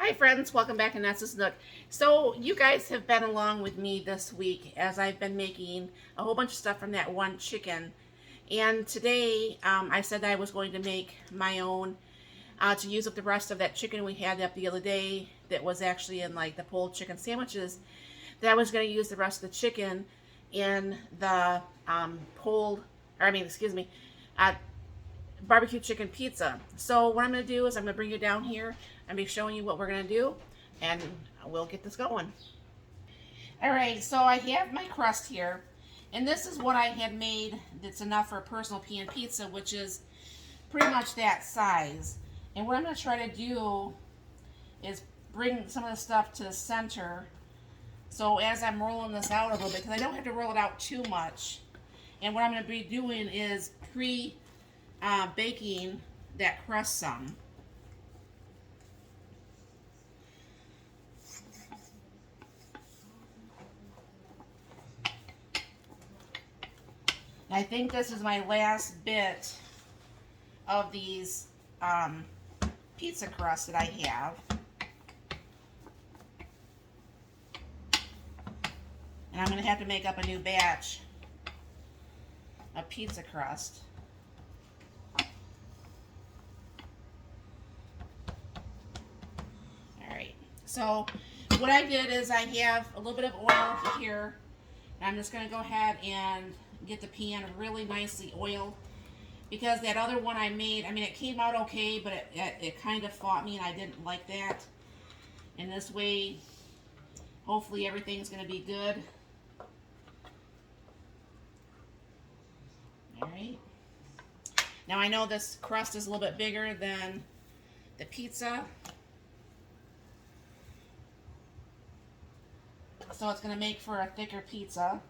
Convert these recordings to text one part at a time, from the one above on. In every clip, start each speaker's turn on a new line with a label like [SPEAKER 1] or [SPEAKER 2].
[SPEAKER 1] Hi friends, welcome back to Nessa's Nook. So you guys have been along with me this week as I've been making a whole bunch of stuff from that one chicken. And today I said I was going to make my own to use up the rest of that chicken we had up the other day that was actually in like the pulled chicken sandwiches. That I was going to use the rest of the chicken in the uh, barbecue chicken pizza. So what I'm going to do is I'm going to bring you down here and be showing you what we're going to do, and we'll get this going. Alright, so I have my crust here, and this is what I had made that's enough for a personal pan pizza, which is pretty much that size. And what I'm going to try to do is bring some of the stuff to the center, so as I'm rolling this out a little bit, because I don't have to roll it out too much. And what I'm going to be doing is baking that crust some. I think this is my last bit of these pizza crust that I have. And I'm going to have to make up a new batch of pizza crust. Alright, so what I did is I have a little bit of oil here. And I'm just going to go ahead and get the pan really nicely oiled, because that other one I made, I mean, it came out okay, but it kind of fought me and I didn't like that. And this way, hopefully everything's going to be good. Alright. Now I know this crust is a little bit bigger than the pizza, so it's going to make for a thicker pizza.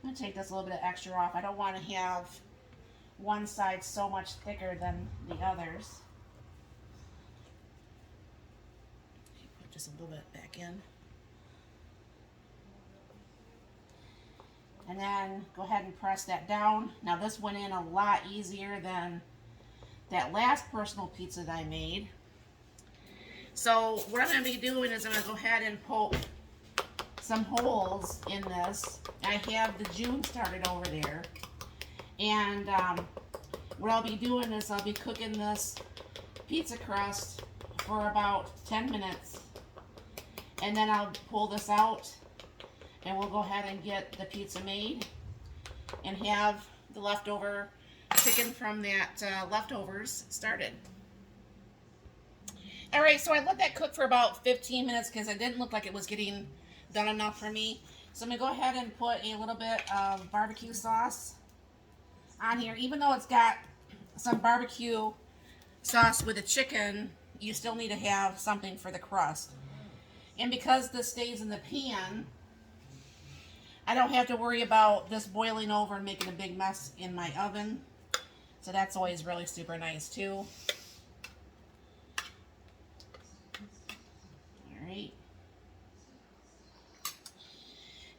[SPEAKER 1] I'm going to take this a little bit of extra off. I don't want to have one side so much thicker than the others. Put just a little bit back in. And then go ahead and press that down. Now this went in a lot easier than that last personal pizza that I made. So what I'm going to be doing is I'm going to go ahead and poke some holes in this. I have the June started over there, and what I'll be doing is I'll be cooking this pizza crust for about 10 minutes, and then I'll pull this out and we'll go ahead and get the pizza made and have the leftover chicken from that leftovers started. Alright, so I let that cook for about 15 minutes because it didn't look like it was getting done enough for me. So I'm going to go ahead and put a little bit of barbecue sauce on here. Even though it's got some barbecue sauce with the chicken, you still need to have something for the crust. And because this stays in the pan, I don't have to worry about this boiling over and making a big mess in my oven. So that's always really super nice too. Alright.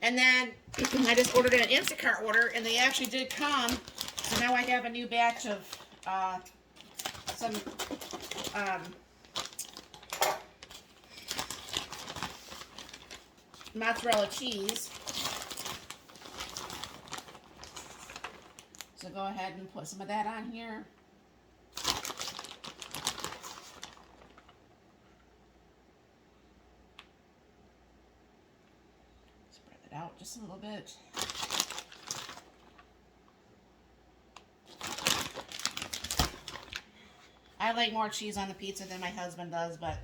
[SPEAKER 1] And then I just ordered an Instacart order, and they actually did come. So now I have a new batch of some mozzarella cheese. So go ahead and put some of that on here. Spread it out just a little bit. I like more cheese on the pizza than my husband does, but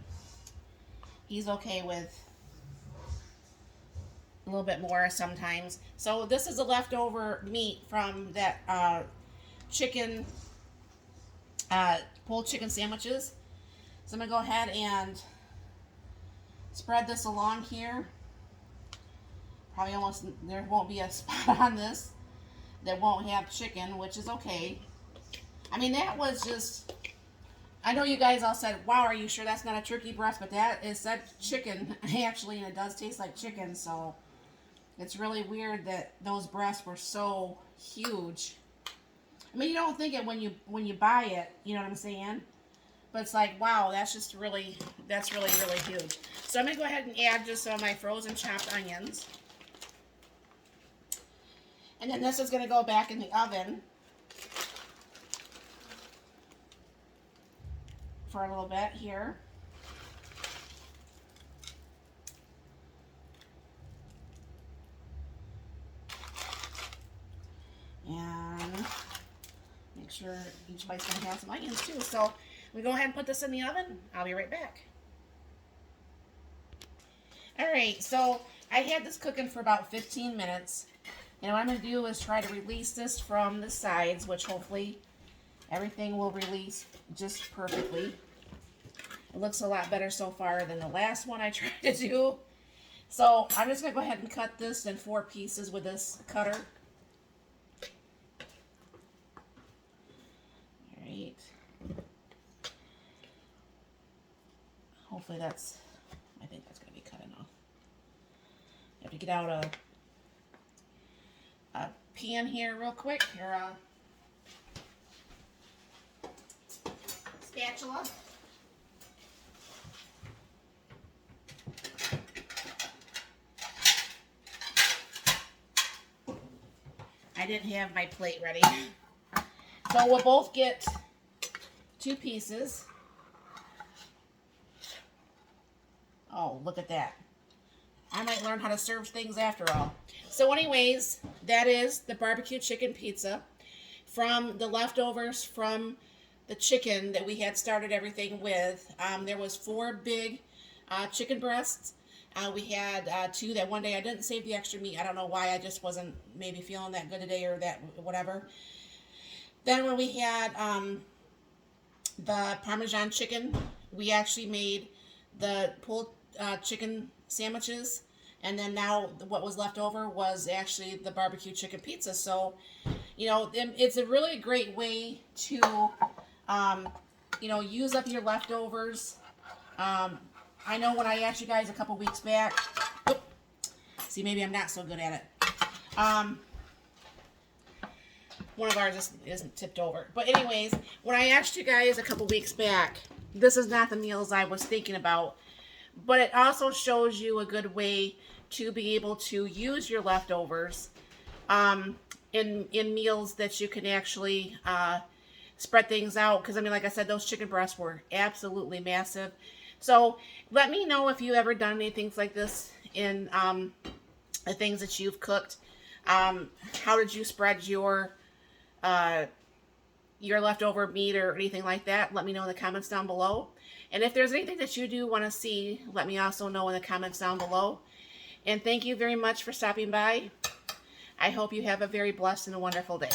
[SPEAKER 1] he's okay with a little bit more sometimes. So this is a leftover meat from that chicken, pulled chicken sandwiches. So I'm going to go ahead and spread this along here. Probably almost, there won't be a spot on this that won't have chicken, which is okay. I mean, that was just, I know you guys all said, wow, are you sure that's not a turkey breast? But that is said chicken, actually, and it does taste like chicken, so It's really weird that those breasts were so huge. I mean, you don't think it when you buy it, you know what I'm saying? But it's like, wow, that's really huge. So I'm going to go ahead and add just some of my frozen chopped onions. And then this is going to go back in the oven for a little bit here. And make sure each bite's going to have some onions too. So we go ahead and put this in the oven. I'll be right back. Alright, so I had this cooking for about 15 minutes. And what I'm going to do is try to release this from the sides, which hopefully everything will release just perfectly. It looks a lot better so far than the last one I tried to do. So I'm just going to go ahead and cut this in 4 pieces with this cutter. Alright. Hopefully I think that's going to be cut enough. You have to get out a pan here real quick, or a spatula. I didn't have my plate ready. So we'll both get 2 pieces. Oh, look at that. I might learn how to serve things after all. So anyways, that is the barbecue chicken pizza from the leftovers from the chicken that we had started everything with. There was 4 big chicken breasts. We had 2 that one day I didn't save the extra meat. I don't know why. I just wasn't maybe feeling that good today or that whatever. Then when we had the Parmesan chicken, we actually made the pulled chicken sandwiches. And then now what was left over was actually the barbecue chicken pizza. So, you know, it's a really great way to, you know, use up your leftovers. I know when I asked you guys a couple weeks back, see, maybe I'm not so good at it. One of ours isn't tipped over. But anyways, when I asked you guys a couple weeks back, this is not the meals I was thinking about. But it also shows you a good way to be able to use your leftovers in meals that you can actually spread things out. Because, I mean, like I said, those chicken breasts were absolutely massive. So let me know if you've ever done anything like this in the things that you've cooked. How did you spread your leftover meat or anything like that? Let me know in the comments down below. And if there's anything that you do want to see, let me also know in the comments down below. And thank you very much for stopping by. I hope you have a very blessed and a wonderful day.